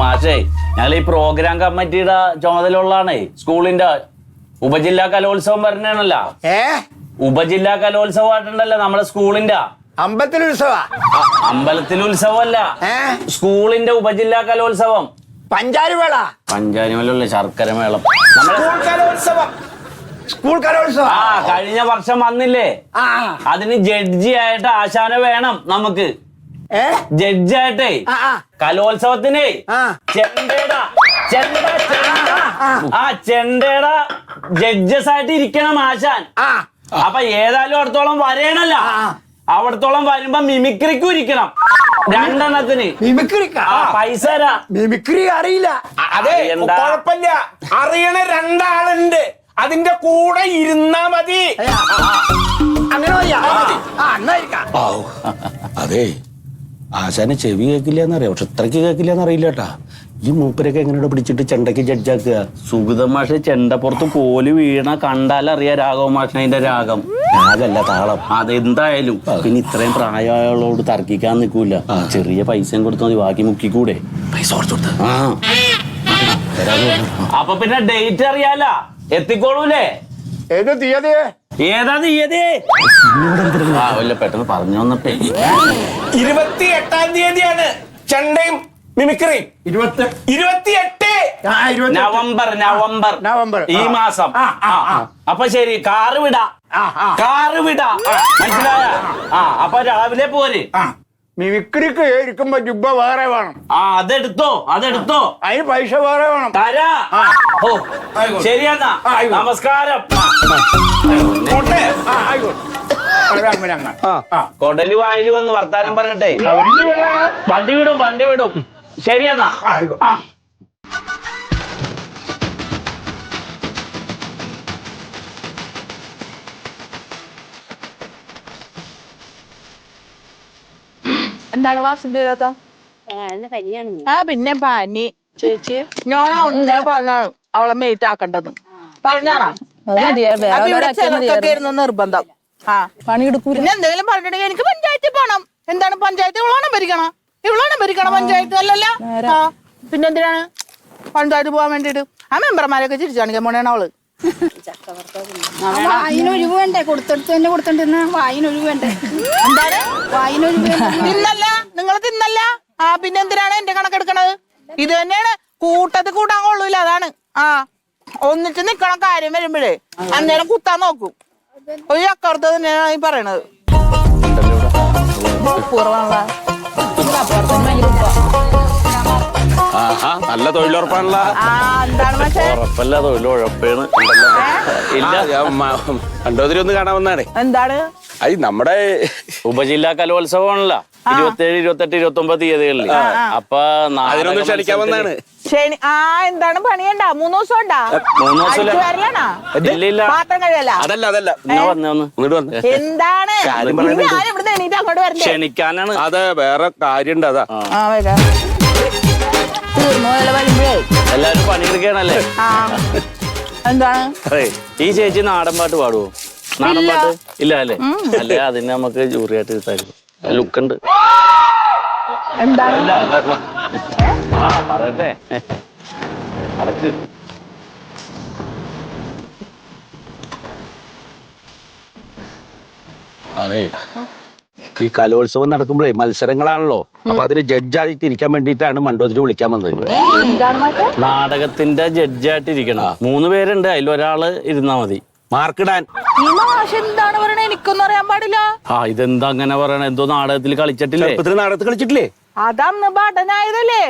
മാഷേ ഞങ്ങൾ ഈ പ്രോഗ്രാം കമ്മിറ്റിയുടെ ചുമതലയുള്ളതാണേ. സ്കൂളിന്റെ ഉപജില്ലാ കലോത്സവം പറഞ്ഞാണല്ല. ഉപജില്ലാ കലോത്സവമായിട്ടുണ്ടല്ലോ നമ്മളെ സ്കൂളിന്റെ. അമ്പലത്തിൽ ഉത്സവമല്ല, സ്കൂളിന്റെ ഉപജില്ലാ കലോത്സവം. പഞ്ചാരിമേള ശർക്കര മേളം. സ്കൂൾ കലോത്സവം കഴിഞ്ഞ വർഷം വന്നില്ലേ? അതിന് ജഡ്ജി ആയിട്ട് ആശാന വേണം നമുക്ക്. ജഡ്ജായിട്ടേ കലോത്സവത്തിനെ ചെണ്ടയുടെ ജഡ്ജസ് ആയിട്ട് ഇരിക്കണം ആശാൻ. അപ്പൊ ഏതായാലും അടുത്തോളം വരേണല്ല, അവിടത്തോളം വരുമ്പോ മിമിക്രിക്കും ഇരിക്കണം. രണ്ടെണ്ണത്തിന് പൈസ മിമിക്രി അറിയില്ല. അതെ, കുഴപ്പമില്ല. അറിയണ രണ്ടാളുണ്ട്, അതിന്റെ കൂടെ ഇരുന്നാ മതി. അതെ, ആശാന് ചെവി കേൾക്കില്ലെന്നറിയാം, പക്ഷെ ഇത്രയ്ക്ക് കേൾക്കില്ലെന്നറിയില്ല കേട്ടാ. ഈ മൂപ്പരൊക്കെ എങ്ങനെയാണ് പിടിച്ചിട്ട് ചെണ്ടയ്ക്ക് ജഡ്ജാക്കുക? സുഗതൻ മാഷ് ചെണ്ടപ്പുറത്ത് കോല് വീണ കണ്ടാലറിയാം രാഘവ മാഷിന് അതിന്റെ രാഗം. രാഗല്ല, താളം. അതെന്തായാലും പിന്നെ ഇത്രയും പ്രായമുള്ളവരോട് തർക്കിക്കാൻ നിൽക്കൂല. ചെറിയ പൈസയും കൊടുത്താൽ മതി, ബാക്കി മുക്കിക്കൂടെ? പൈസ കൊടുത്തു. അപ്പൊ പിന്നെ ഡേറ്റ് അറിയാല, എത്തിക്കോളൂലേ? ഏത് തീയതി? ഏതാ തീയതി? പെട്ടെന്ന് പറഞ്ഞു വന്നപ്പേ 28-ാം തീയതിയാണ് ചെണ്ടയും മിമിക്രിയും. 28 നവംബർ ഈ മാസം. അപ്പൊ ശരി, കാറ് വിടാ. മനസ്സിലായ? അപ്പൊ രാവിലെ പോര്. മിമിക്രിക്ക് ഇരിക്കുമ്പോ ജുബ്ബ വേറെ വേണം. അതെടുത്തോ. അതിന് പൈസ വേറെ വേണം. തരാ. ശരിയെന്നാ, നമസ്കാരം. കൊടലു വായില് വന്ന് വർത്താനം പറഞ്ഞിട്ടെ വണ്ടി വിടും. ശരിയെന്നാ. എന്താണ് വാസിന്റെ പിന്നെ പനി ചേച്ചി? ഞാൻ ഒന്നേ പറഞ്ഞു അവളെ മെയ്റ്റ് ആക്കണ്ടെന്ന് പറഞ്ഞാണോ? നിർബന്ധം. പണിയെടുക്കൂല. പിന്നെ എന്തെങ്കിലും പറഞ്ഞിട്ടുണ്ടെങ്കിൽ എനിക്ക് പഞ്ചായത്തിൽ പോണം. എന്താണ് പഞ്ചായത്ത്? ഇവളാണ് ഭരിക്കണം പഞ്ചായത്ത് അല്ലല്ല. പിന്നെ എന്തിനാണ് പഞ്ചായത്ത് പോകാൻ വേണ്ടിട്ട്? ആ മെമ്പർമാരൊക്കെ ചിരിച്ചാണിക്കാൻ പോണേണ് അവള്. വായിനൊഴിവ് വേണ്ടേ? കൊടുത്തോണ്ടിരുന്ന വായിനൊഴിവ് വേണ്ടേ? എന്താണ് വായിനൊഴിവ്? തിന്നല്ല, നിങ്ങൾ തിന്നല്ല. പിന്നെ എന്തിനാണ് എന്റെ കണക്കെടുക്കണത്? ഇത് തന്നെയാണ് കൂട്ടത്തിൽ കൂട്ടാൻ കൊള്ളൂല. അതാണ് ഒന്നിച്ച് നിക്കണ കാര്യം വരുമ്പോഴേ അന്നേരം കുത്താൻ നോക്കും. ഒരു അക്കറുത്ത് തന്നെയാണ് ഈ പറയണത്. നല്ല തൊഴിലുറപ്പാണല്ല. ഉറപ്പല്ല, തൊഴിലുറപ്പാണ്. ഇല്ല, കണ്ടോതിരി ഒന്ന് കാണാൻ വന്നാണേ. എന്താണ്? അത് നമ്മുടെ ഉപജില്ലാ കലോത്സവമാണല്ലോ, 27, 28, 29 തീയതികളിൽ. അപ്പൊ അതിനൊന്ന് ക്ഷണിക്കാൻ വന്നാണ്. ശനി. എന്താണ് പണിയണ്ട? 3 ദിവസം ഉണ്ടാ? 3 ദിവസം പാത്രം കഴിയല്ല. അതല്ല, ഇങ്ങോട്ട് വന്ന് എന്താണ് ഞാനിവിടുന്ന് എണീറ്റ് അങ്ങോട്ട് വരണ്ടേ? ക്ഷണിക്കാനാണ്. അതെ, വേറെ കാര്യണ്ട്. അതാ വരുമ്പോഴേ എല്ലാരും പണിയെടുക്കണല്ലേ. എന്താണ്? ഈ ചേച്ചി നാടൻ പാട്ട് പാടുവോ? നാടൻ പാട്ട് ഇല്ല അല്ലേ? അല്ലെ അതിന് നമുക്ക് ജൂറിയായിട്ട് തരും. ലുക്കുണ്ട്. എന്താണ് പറയട്ടെ? അതെ, ഈ കലോത്സവം നടക്കുമ്പോഴേ മത്സരങ്ങളാണല്ലോ. അപ്പൊ അതിന് ജഡ്ജായിട്ട് ഇരിക്കാൻ വേണ്ടിയിട്ടാണ് മണ്ടോതിരി വിളിക്കാൻ വന്നത്. നാടകത്തിന്റെ ജഡ്ജായിട്ട് ഇരിക്കണം. 3 പേരുണ്ട്, അതിലൊരാള് ഇരുന്നാ മതി മാർക്കിടാൻ. ഈ മാഷ് എന്താണ് പറയണേ? എനിക്കൊന്നും അറിയാൻ പാടില്ല. ഇതെന്താ അങ്ങനെ പറയണ? എന്തോ നാടകത്തിൽ കളിച്ചിട്ടില്ലേ? നാടകത്തിൽ കളിച്ചിട്ടില്ലേ? അതന്ന് പഠനായതല്ലേ?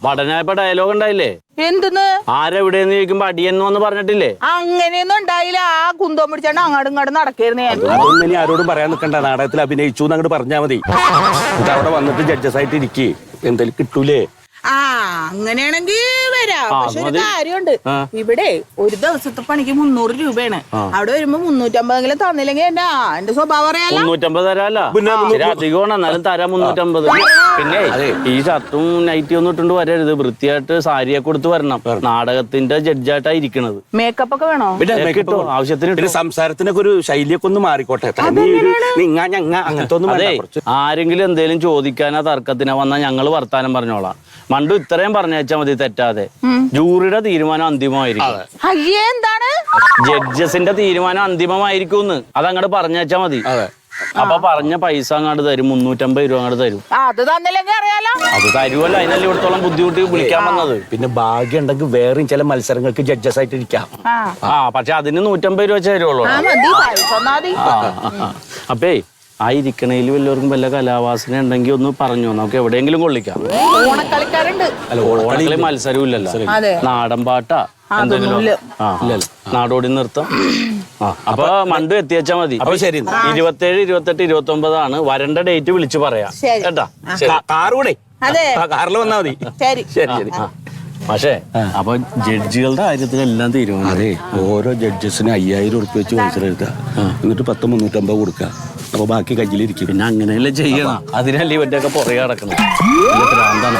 പഠനായപ്പോ ഡയലോഗ് ഉണ്ടായില്ലേ? എന്തെന്ന്? ആരെവിടെയെന്ന് ചോദിക്കുമ്പോ അടിയെന്ന് വന്ന് പറഞ്ഞിട്ടില്ലേ? അങ്ങനെയൊന്നും ഉണ്ടായില്ല. ആ കുന്തം പിടിച്ചാണ്ട് അങ്ങോട്ടും ഇങ്ങോട്ടും നടക്കായിരുന്നു. അതൊന്നും ഇനി ആരോടും പറയാൻ നിൽക്കണ്ട. നാടകത്തിൽ അഭിനയിച്ചു അങ്ങോട്ട് പറഞ്ഞാൽ മതി. അവിടെ വന്നിട്ട് ജഡ്ജസ് ആയിട്ട് ഇരിക്കേ, എന്തെങ്കിലും കിട്ടൂലേ? അങ്ങനെയാണെങ്കിൽ വരാം. പക്ഷെ ഒരു കാര്യമുണ്ട്, ഇവിടെ ഒരു ദിവസത്തെ പണിക്ക് 300 രൂപയാണ്. അവിടെ വരുമ്പോ 350 തന്നില്ലെങ്കിൽ എന്റെ സ്വഭാവം അറിയാലോ. 350 തരാല്ല, അധികമാണ്. എന്നാലും തരാം 350. പിന്നെ ഈ ഷർട്ടും നൈറ്റിയും ഒന്നും ഇട്ടുണ്ട് വരരുത്. വൃത്തിയായിട്ട് സാരിയൊക്കെ കൊടുത്ത് വരണം. നാടകത്തിന്റെ ജഡ്ജായിട്ടാ ഇരിക്കണത്. മേക്കപ്പ് ഒക്കെ വേണോ? കിട്ടും, ആവശ്യത്തിന്. സംസാരത്തിനൊക്കെ ഒരു ശൈലിയൊക്കെ ഒന്ന് മാറിക്കോട്ടെ. അങ്ങനത്തെ ഒന്നും. ആരെങ്കിലും എന്തേലും ചോദിക്കാനോ തർക്കത്തിനോ വന്നാൽ ഞങ്ങള് വർത്താനം പറഞ്ഞോളാം. മണ്ടു ഇത്രയും പറഞ്ഞാൽ മതി തെറ്റാതെ. ജൂറിയുടെ തീരുമാനം അന്തിമമായിരിക്കും. അയ്യേ എന്താണ്? ജഡ്ജസിന്റെ തീരുമാനം അന്തിമമായിരിക്കും. അതങ്ങോട്ട് പറഞ്ഞാ മതി. അപ്പൊ പറഞ്ഞ പൈസ അങ്ങോട്ട് തരും. 350 രൂപ അങ്ങോട്ട് തരും. അത് തന്നില്ലെങ്കിൽ അറിയാലോ. അത് തരുമല്ലോ. അതിനല്ലേ ഇവിടത്തോളം ബുദ്ധിമുട്ടി വിളിക്കാൻ വന്നത്. പിന്നെ ഭാഗ്യം ഉണ്ടെങ്കിൽ വേറെയും ചില മത്സരങ്ങൾക്ക് ജഡ്ജസ് ആയിട്ട് ഇരിക്കാം. പക്ഷെ അതിന് 150 രൂപ വെച്ച് തരുള്ളൂ. അപ്പേ ആ ഇരിക്കണേല് വല്ലവർക്കും വല്ല കലാവാസന ഉണ്ടെങ്കിൽ ഒന്ന് പറഞ്ഞു. നമുക്ക് എവിടെയെങ്കിലും കൊള്ളിക്കാം. ഓണക്കളിക്കാരുണ്ട്. അല്ല, ഓണക്കളി മത്സരം ഇല്ലല്ലോ. നാടൻ പാട്ടാ എന്തെങ്കിലും. നാടോടി നൃത്തം. അപ്പൊ മണ്ടു എത്തിയച്ചാ മതി. അപ്പൊ ശരി. 27, 28, 29 വരണ്ട ഡേറ്റ് വിളിച്ചു പറയാം കേട്ടാ. കാറുകൂടെ കാറിൽ വന്നാ മതി. ശരി ശരി ശരി. പക്ഷേ അപ്പൊ ജഡ്ജികളുടെ കാര്യത്തിൽ എല്ലാം തീരുമാനം. അതെ, ഓരോ ജഡ്ജസിന് 5000 ഉറുപ്പ്യ വെച്ച് മത്സരം എടുക്കുക. എന്നിട്ട് 10 350 കൊടുക്കുക. അപ്പൊ ബാക്കി കയ്യിലിരിക്കും. പിന്നെ അങ്ങനെയല്ലേ ചെയ്യണം. അതിനല്ലേ ഇവറ്റൊക്കെ പുറകെ കിടക്കണം. ഭ്രാന്താണ്.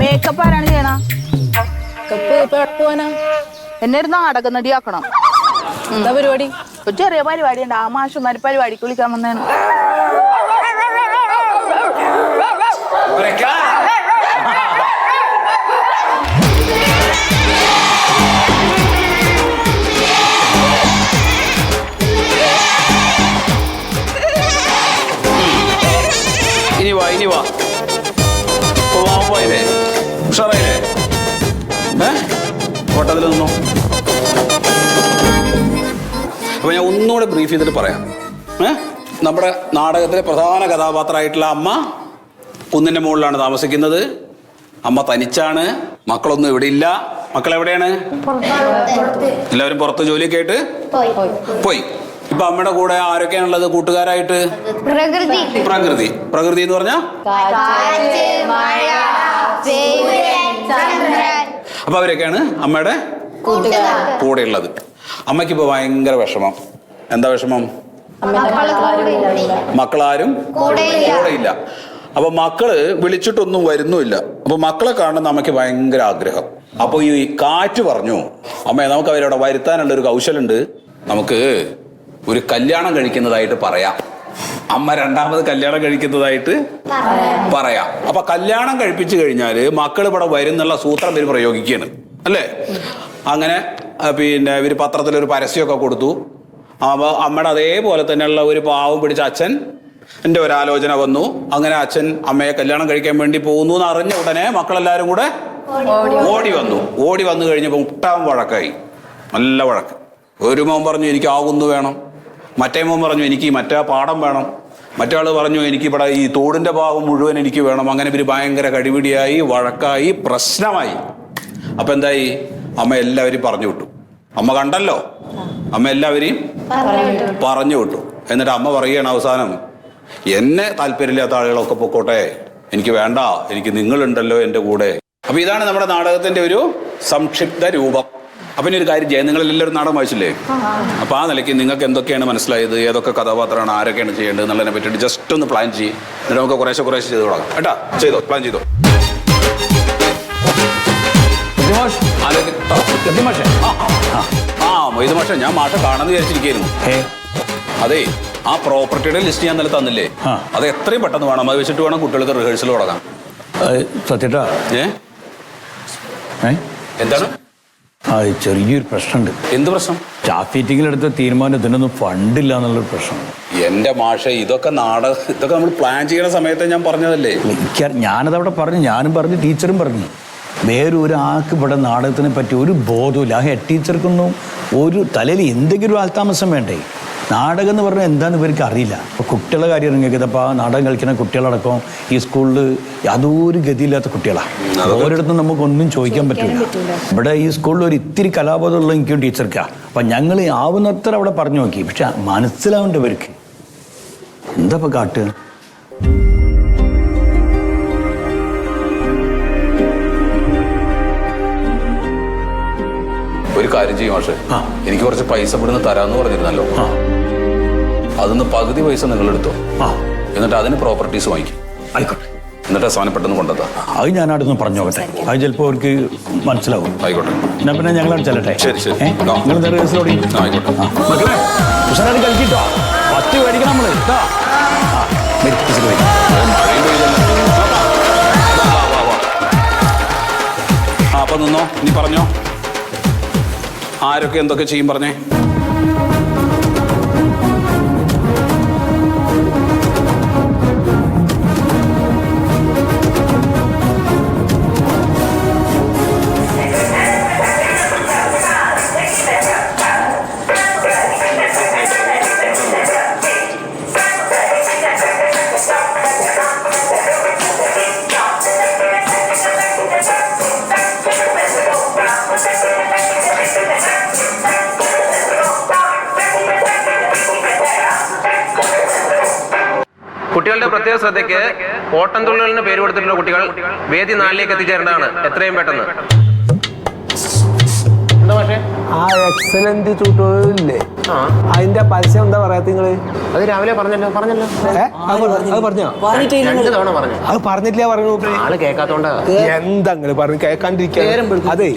മേക്കപ്പ് ആരാണ് ചെയ്യണ? എന്നെ ഒരു നാടക നടിയാക്കണം. എന്താ പരിപാടി? ഒരു ചെറിയ പരിപാടി ഉണ്ട്. ആ മാഷുമാര് പരിപാടിക്ക് വിളിക്കാൻ വന്നേണ്. ഇനി വാ പോയില്ലേ? ഉഷാറായില്ലേ? കോട്ടത്തിൽ നിന്നോ. അപ്പൊ ഞാൻ ഒന്നുകൂടെ ബ്രീഫ് ചെയ്തിട്ട് പറയാം. നമ്മുടെ നാടകത്തിലെ പ്രധാന കഥാപാത്രമായിട്ടുള്ള അമ്മ കുന്നിന്റെ മുകളിലാണ് താമസിക്കുന്നത്. അമ്മ തനിച്ചാണ്. മക്കളൊന്നും ഇവിടെ ഇല്ല. മക്കൾ എവിടെയാണ്? എല്ലാവരും പുറത്ത് ജോലിയൊക്കെ ആയിട്ട് പോയി. ഇപ്പൊ അമ്മയുടെ കൂടെ ആരൊക്കെയാണുള്ളത് കൂട്ടുകാരായിട്ട്? പ്രകൃതി എന്ന് പറഞ്ഞാ അപ്പൊ അവരൊക്കെയാണ് അമ്മയുടെ കൂടെ ഉള്ളത്. അമ്മയ്ക്ക് ഇപ്പൊ ഭയങ്കര വിഷമം. എന്താ വിഷമം? മക്കളാരും കൂടെയില്ല. അപ്പൊ മക്കള് വിളിച്ചിട്ടൊന്നും വരുന്നുമില്ല. അപ്പൊ മക്കളെ കാണുന്ന അമ്മയ്ക്ക് ഭയങ്കര ആഗ്രഹം. അപ്പൊ ഈ കാറ്റ് പറഞ്ഞു, അമ്മേ നമുക്ക് അവരവിടെ വരുത്താനുള്ള ഒരു കൗശലുണ്ട്. നമുക്ക് ഒരു കല്യാണം കഴിക്കുന്നതായിട്ട് പറയാം. അമ്മ രണ്ടാമത് കല്യാണം കഴിക്കുന്നതായിട്ട് പറയാം. അപ്പൊ കല്യാണം കഴിപ്പിച്ചു കഴിഞ്ഞാല് മക്കൾ ഇവിടെ വരുന്നുള്ള സൂത്രം ഇവർ പ്രയോഗിക്കുകയാണ് അല്ലേ? അങ്ങനെ പിന്നെ ഇവര് പത്രത്തിലൊരു പരസ്യമൊക്കെ കൊടുത്തു. അപ്പൊ അമ്മയുടെ അതേപോലെ തന്നെയുള്ള ഒരു പാവം പിടിച്ച അച്ഛൻ എൻ്റെ ഒരു ആലോചന വന്നു. അങ്ങനെ അച്ഛൻ അമ്മയെ കല്യാണം കഴിക്കാൻ വേണ്ടി പോകുന്നു എന്ന് അറിഞ്ഞ ഉടനെ മക്കളെല്ലാരും കൂടെ ഓടി വന്നു കഴിഞ്ഞപ്പോൾ മുട്ടാൻ വഴക്കായി. നല്ല വഴക്ക്. ഒരു മോൻ പറഞ്ഞു എനിക്ക് ആകുന്നു വേണം. മറ്റേ മോൻ പറഞ്ഞു എനിക്ക് മറ്റേ പാടം വേണം. മറ്റേ ആള് പറഞ്ഞു എനിക്ക് ഇവിടെ ഈ തോടിന്റെ ഭാഗം മുഴുവൻ എനിക്ക് വേണം. അങ്ങനെ ഇവര് ഭയങ്കര കടിപിടിയായി, വഴക്കായി, പ്രശ്നമായി. അപ്പൊ എന്തായി? അമ്മ എല്ലാവരും പറഞ്ഞു വിട്ടു. അമ്മ കണ്ടല്ലോ, അമ്മ എല്ലാവരെയും പറഞ്ഞു വിട്ടു. എന്നിട്ട് അമ്മ പറയുകയാണ് അവസാനം, എന്നെ താല്പര്യമില്ലാത്ത ആളുകളൊക്കെ പൊക്കോട്ടെ, എനിക്ക് വേണ്ട, എനിക്ക് നിങ്ങളുണ്ടല്ലോ എൻ്റെ കൂടെ. അപ്പൊ ഇതാണ് നമ്മുടെ നാടകത്തിന്റെ ഒരു സംക്ഷിപ്ത രൂപം. അപ്പൊ ഇനി ഒരു കാര്യം ചെയ്യാം, നിങ്ങൾ എല്ലാവരും നാടകം വായിച്ചില്ലേ? അപ്പൊ ആ നിലയ്ക്ക് നിങ്ങൾക്ക് എന്തൊക്കെയാണ് മനസ്സിലായത്, ഏതൊക്കെ കഥാപാത്രമാണ്, ആരൊക്കെയാണ് ചെയ്യേണ്ടത് എന്നുള്ളതിനെ പറ്റിയിട്ട് ജസ്റ്റ് ഒന്ന് പ്ലാൻ ചെയ്യും. എന്നിട്ട് നമുക്ക് കുറേശ്ശെ ചെയ്ത് തുടങ്ങാം കേട്ടാ. ചെയ്തോ, പ്ലാൻ ചെയ്തോ. മൊയ്ത് മാഷ, ഞാൻ മാഷ കാണാന്ന് വിചാരിച്ചിരിക്കുന്നു. അതെ, ആ പ്രോപ്പർട്ടിയുടെ ലിസ്റ്റ് ഞാൻ ഇന്നലെ തന്നില്ലേ, അത് എത്രയും പെട്ടെന്ന് വേണം. അത് വെച്ചിട്ട് വേണം കുട്ടികൾക്ക് റിഹേഴ്സൽ തുടങ്ങാം. സത്യട്ടാ, എന്താണ്? ചെറിയൊരു പ്രശ്നമുണ്ട്. എന്ത് പ്രശ്നം? സ്റ്റാഫ് മീറ്റിംഗിലെടുത്ത തീരുമാനം ഇതിനൊന്നും ഫണ്ടില്ല എന്നുള്ളൊരു പ്രശ്നം. എന്റെ മാഷ, ഇതൊക്കെ നമ്മൾ പ്ലാൻ ചെയ്യുന്ന സമയത്ത് ഞാൻ പറഞ്ഞതല്ലേ. ഞാനതവിടെ പറഞ്ഞു, ഞാനും പറഞ്ഞു, ടീച്ചറും പറഞ്ഞു. വേറെ ഒരാൾക്ക് ഇവിടെ നാടകത്തിനെ പറ്റി ഒരു ബോധമില്ല. ആ ഹെഡ് ടീച്ചർക്കൊന്നും ഒരു തലയിൽ എന്തെങ്കിലും ഒരു ആൾതാമസം വേണ്ടേ. നാടകം എന്ന് പറഞ്ഞാൽ എന്താണെന്ന് ഇവർക്ക് അറിയില്ല. അപ്പോൾ കുട്ടികളുടെ കാര്യം ഇറങ്ങിയത്, അപ്പോൾ ആ നാടകം കളിക്കുന്ന കുട്ടികളടക്കം ഈ സ്കൂളിൽ യാതൊരു ഗതിയില്ലാത്ത കുട്ടികളാണ്. ഓരോരുത്തും നമുക്കൊന്നും ചോദിക്കാൻ പറ്റില്ല. ഇവിടെ ഈ സ്കൂളിൽ ഒരു ഇത്തിരി കലാബോധമുള്ള എനിക്കും ടീച്ചർക്കാണ്. അപ്പം ഞങ്ങൾ ആവുന്നത്ര അവിടെ പറഞ്ഞു നോക്കി, പക്ഷെ മനസ്സിലാവേണ്ട ഇവർക്ക്. എന്താ ഇപ്പം കാട്ടുക? ഒരു കാര്യം ചെയ്യും മാഷെ, എനിക്ക് കുറച്ച് പൈസ ഇവിടുന്ന് തരാമെന്ന് പറഞ്ഞിരുന്നല്ലോ. അതിന്ന് പകുതി പൈസ നിങ്ങൾ എടുത്തോ. എന്നിട്ട് അതിന് പ്രോപ്പർട്ടീസ് വാങ്ങിക്കും. ആയിക്കോട്ടെ. എന്നിട്ട് സാധനം പെട്ടെന്ന് കൊണ്ടെത്താം. അത് ഞാൻ അവിടെ നിന്ന് പറഞ്ഞു നോക്കട്ടെ. അത് ചിലപ്പോൾ അവർക്ക് മനസ്സിലാവും. ആയിക്കോട്ടെ. എന്നാ പിന്നെ ഞങ്ങളവിടെ ചെല്ലട്ടെ. ശരി. നിങ്ങൾ റിഹേഴ്സലോടി ആയിക്കോട്ടെ. ഉഷാറായിട്ട് കളിക്കിട്ടോ. 10 മേടിക്കണം നമ്മള് കേട്ടോ. അപ്പൊ നിന്നോ, നീ പറഞ്ഞോ ആരൊക്കെ എന്തൊക്കെ ചെയ്യും പറഞ്ഞേ. കുട്ടികളുടെ പ്രത്യേക ശ്രദ്ധയ്ക്ക് ഓട്ടംതുള്ളലിന് പേര് കൊടുത്തിട്ടുള്ള കുട്ടികൾ വേദി 4ലേക്ക് എത്തിച്ചേരേണ്ടതാണ് എത്രയും പെട്ടെന്ന്. എന്താ പക്ഷേ ആ എക്സലന്റ് ട്യൂട്ടോറിയലില്ലേ, അതിന്റെ പരസ്യം എന്താ പറയാ നിങ്ങള്? അത് രാവിലെ പറഞ്ഞല്ലോ അത് പറഞ്ഞോ? 2 തവണ പറഞ്ഞു. അത് പറഞ്ഞിട്ടില്ല പറഞ്ഞു. ആള് കേൾക്കാത്തോണ്ടാ. എന്താ നിങ്ങള് പറഞ്ഞു കേൾക്കാണ്ടിരിക്കുക? അതെ,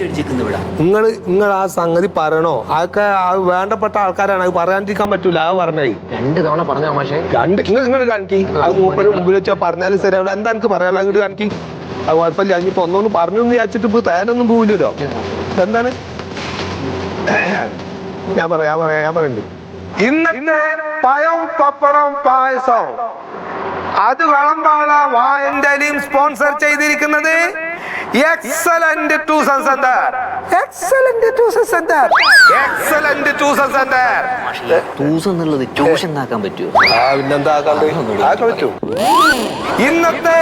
നിങ്ങൾ ആ സംഗതി പറയണോ? അതൊക്കെ വേണ്ടപ്പെട്ട ആൾക്കാരാണ്, അത് പറയാണ്ടിരിക്കാൻ പറ്റൂല. അത് പറഞ്ഞേ 2 തവണ പറഞ്ഞ മാഷേ. നിങ്ങൾ കാണിക്കി, അത് മൂപ്പര് മുമ്പിൽ വെച്ചാൽ പറഞ്ഞാലും ശരിയാവില്ല. എന്താ എനിക്ക് പറയാൻ അങ്ങോട്ട് കാണിക്കി. അത് കുഴപ്പമില്ല. ഇനിയിപ്പോ ഒന്നൊന്ന് പറഞ്ഞു വിചാരിച്ചിട്ട് ഇപ്പൊ തേനൊന്നും പോവില്ലല്ലോ. എന്താണ് ഞാൻ പറയുന്നുണ്ട്. ഇന്നത്തെ പഴം പപ്പടം പായസം അത് വിളമ്പാള വായന്റെയും സ്പോൺസർ ചെയ്തിരിക്കുന്നത് excellent tuition centre. Excellent tuition centre. Excellent tuition centre. Tuition എന്നുള്ളത് ട്യൂഷൻ ആക്കാൻ പറ്റുമോ? പിന്നെന്താ പറ്റൂ. ഇന്നത്തെ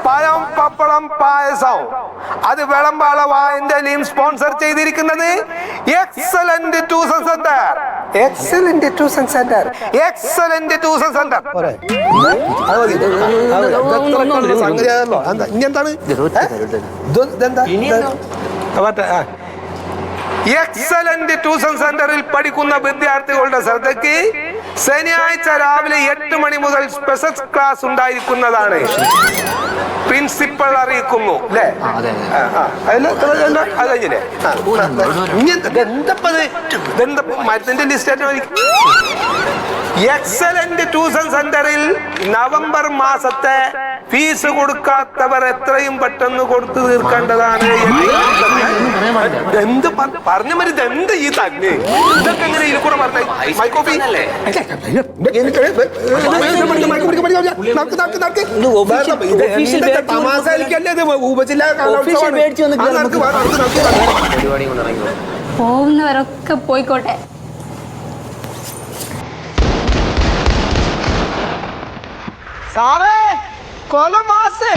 പഴം പപ്പടം പായസം അത് വിളമ്പാള വായന്റെയും സ്പോൺസർ ചെയ്തിരിക്കുന്നത് excellent tuition centre. Excellent tuition centre. Excellent tuition centre. ഇനി എക്സലന്റ് ട്യൂഷൻ സെന്ററിൽ പഠിക്കുന്ന വിദ്യാർത്ഥികളുടെ ശ്രദ്ധയ്ക്ക് ശനിയാഴ്ച രാവിലെ 8 മണി മുതൽ സ്പെഷ്യൽ ക്ലാസ് ഉണ്ടായിരിക്കുന്നതാണ്. പ്രിൻസിപ്പൽ അറിയിക്കുന്നു. അല്ലേ? മരുന്നിന്റെ ലിസ്റ്റ്. എക്സലന്റ് ട്യൂഷൻ സെന്ററിൽ നവംബർ മാസത്തെ ഫീസ് കൊടുക്കാത്തവർ എത്രയും പെട്ടെന്ന് കൊടുത്തു തീർക്കേണ്ടതാണ്. എന്ത് പറഞ്ഞ മതി. എന്ത് ഈ തന്നെ ഇതൊക്കെ എങ്ങനെ ഇതിൽ കൂടെ പറഞ്ഞേ? മൈക്കോഫി പോകുന്നവരൊക്കെ പോയിക്കോട്ടെ. സാറേ കൊലമാസേ